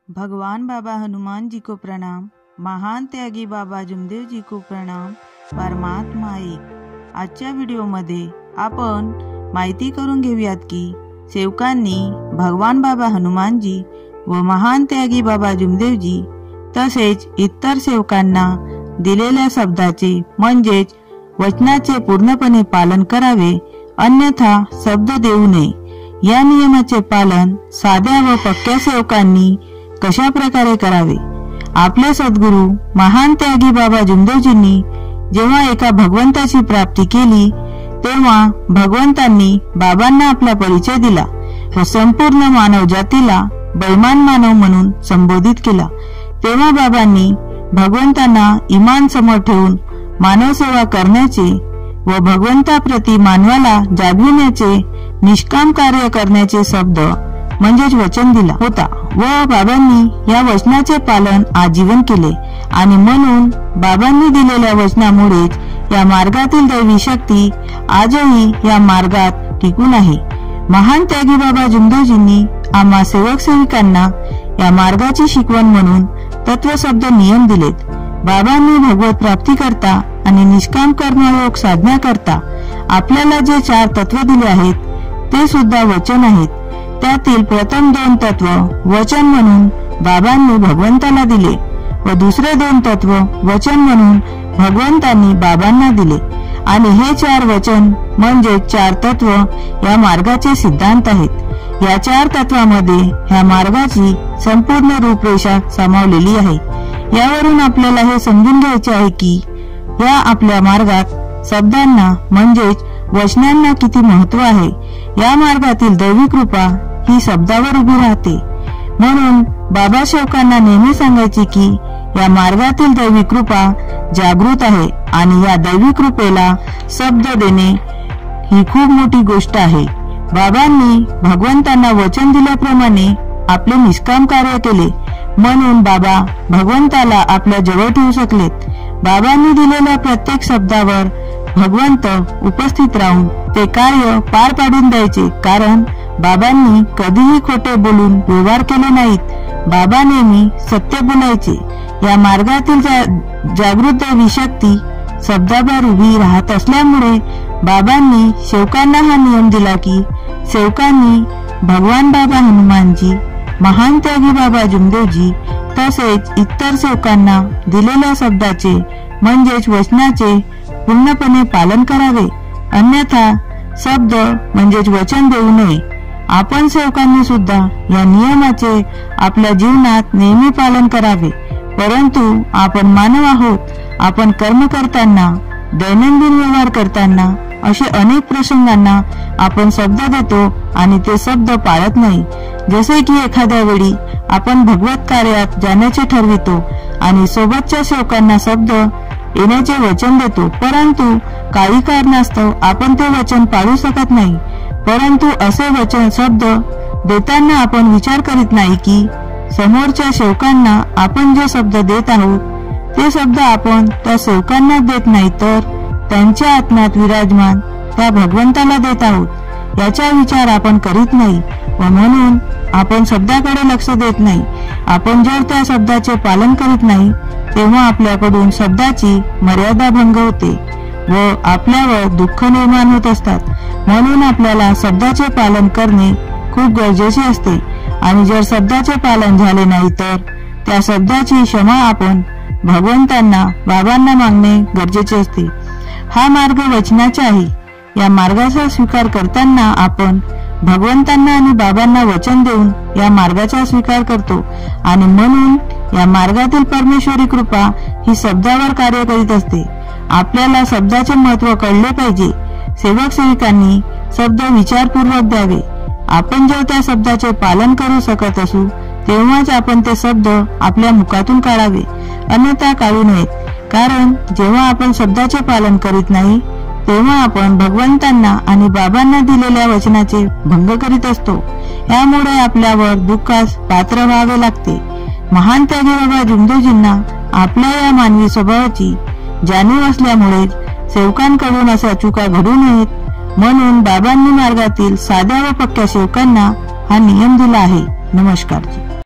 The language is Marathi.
भगवान बाबा हनुमान जी को प्रणाम। महान त्यागी बाबा जुमदेव जी को प्रणाम। परमात्मा एक। आजच्या व्हिडिओमध्ये आपण माहिती करून घेऊयात की सेवकांनी भगवान बाबा हनुमान जी व महान त्यागी बाबा जुमदेव जी तसेच इतर सेवकांना दिलेल्या शब्दाचे म्हणजेच वचनाचे पूर्णपणे पालन करावे, अन्यथा शब्द देऊ नये। या नियमाचे पालन साध्या व पक्क्या सेवकांनी कशा प्रकारे करावे। आपले सद्गुरू महान त्यागी बाबा जुमदेवजींनी जेव्हा एका भगवंताची प्राप्ती केली तेव्हा भगवंतांनी बाबांना आपला परिचय दिला व संपूर्ण मानव जातीला बैमान मानव म्हणून संबोधित केला। तेव्हा बाबांनी भगवंतांना इमान समोर ठेवून मानव सेवा करण्याचे व भगवंताप्रती मानवाला जागविण्याचे निष्काम कार्य करण्याचे शब्द म्हणजेच वचन दिला होता व बाबांनी या वचनाचे पालन आजीवन केले आणि म्हणून बाबांनी दिलेल्या वचनामुळेच या मार्गातील दैवी शक्ती आजही या मार्गात टिकून आहे। महान त्यागी बाबा जुमदेवजींनी आम्हा सेवक सेविकांना या मार्गाची शिकवण म्हणून तत्वशब्द नियम दिलेत। बाबांनी भगवत प्राप्ती करता आणि निष्काम कर्मयोग साधना करता आपल्याला जे 4 तत्व दिले आहेत ते सुद्धा वचन आहेत। त्यातील प्रथम 2 तत्व वचन म्हणून बाबांनी भगवंताला दिले व दुसरे 2 तत्व वचन म्हणून भगवंतांनी बाबांना दिले आणि हे 4 वचन म्हणजे 4 तत्व या मार्गाचे सिद्धांत आहेत। या 4 तत्वामध्ये ह्या मार्गाची संपूर्ण रूपरेषा सामावलेली आहे। यावरून आपल्याला हे समजून घ्यायचे आहे की या आपल्या मार्गात शब्दांना म्हणजेच वचनांना किती महत्व आहे। या मार्गातील दैवी कृपा ही शब्दावर उभी राहते। म्हणून बाबा सेवकांना नेहमी सांगायचे की या मार्गातील दैवी कृपा जागृत आहे आणि या दैवी कृपेला शब्द देणे ही खूप मोठी गोष्ट आहे। बाबांनी भगवंतांना वचन दिल्याप्रमाणे आपले निष्काम कार्य केले म्हणून बाबा भगवंताला आपल्या जवळ ठेवू शकलेत। बाबांनी दिलेल्या प्रत्येक शब्दावर भगवंत उपस्थित राहून ते कार्य पार पाडून द्यायचे, कारण बाबांनी कधीही खोटे बोलून व्यवहार केले नाहीत। बाबा नेहमी सत्य बोलायचे। या मार्गातील जागृत दैवी शक्ती शब्दावर उभी राहत असल्यामुळे बाबांनी सेवकांना हा नियम दिला की सेवकांनी भगवान बाबा हनुमानजी, महान त्यागी बाबा जुमदेवजी तसेच इतर सेवकांना दिलेल्या शब्दाचे म्हणजेच वचनाचे पूर्णपणे पालन करावे, अन्यथा शब्द म्हणजेच वचन देऊ नये। आपण सेवकांनी सुद्धा या नियमाचे आपल्या जीवनात नेहमी पालन करावे। परंतु आपण मानव आहोत। आपण कर्म करताना, दैनंदिन व्यवहार करताना असे अनेक प्रसंगांना आपण शब्द देतो आणि ते शब्द पाळत नाही। जसे की एखाद्या वेळी आपण भगवत कार्यात जाण्याचे ठरवितो आणि सोबतच्या सेवकांना शब्द येण्याचे वचन देतो, परंतु काही कारणास्तव आपण ते वचन पाळू शकत नाही। परंतु असे वचन शब्द देताना आपण विचार करीत नाही की समोरच्या सेवकांना आपण जे शब्द देत आहोत ते शब्द आपण त्या सेवकांना देत नाही तर त्यांच्या आत्म्यात विराजमान त्या भगवंताला देत आहोत। याचा विचार आपण करीत नाही व म्हणून आपण शब्दाकडे लक्ष देत नाही। आपण जर त्या शब्दाचे पालन करीत नाही तेव्हा आपल्याकडून शब्दाची मर्यादा भंग होते व आपल्यावर दुःख निर्माण होत असतात। म्हणून आपल्याला शब्दाचे पालन करणे खूप गरजेचे असते आणि जर शब्दाचे पालन झाले नाही तर त्या शब्दाची क्षमा आपण भगवंतांना, बाबांना मागणे गरजेचे असते। हा मार्ग वचनाचा आहे। या मार्गाचा स्वीकार करताना आपण भगवंतांना आणि बाबांना वचन देऊन या मार्गाचा स्वीकार करतो आणि म्हणून या मार्गातील परमेश्वरी कृपा ही शब्दावर कार्य करीत असते। आपल्याला शब्दाचे महत्व कळले पाहिजे। सेवक सेविकांनी शब्द विचारपूर्वक द्यावे। आपण जर त्या शब्दाचे पालन करू शकत असू तेव्हाच आपण ते शब्द आपल्या मुखातून काढावे, अन्यथा काढू नयेत। कारण जेव्हा आपण शब्दाचे पालन करीत नाही तेव्हा आपण भगवंतांना आणि बाबांना दिलेल्या वचनाचे भंग करीत असतो। यामुळे आपल्यावर दुःखास पात्र व्हावे लागते। महान त्यागी बाबा जुमदेवजींना आपल्या या मानवी स्वभावाची जाणीव असल्यामुळे सेवकांकडून अशा चुका घडू नयेत म्हणून बाबांनी मार्गातील साध्या व पक्क्या सेवकांना हा नियम दिला आहे। नमस्कार जी।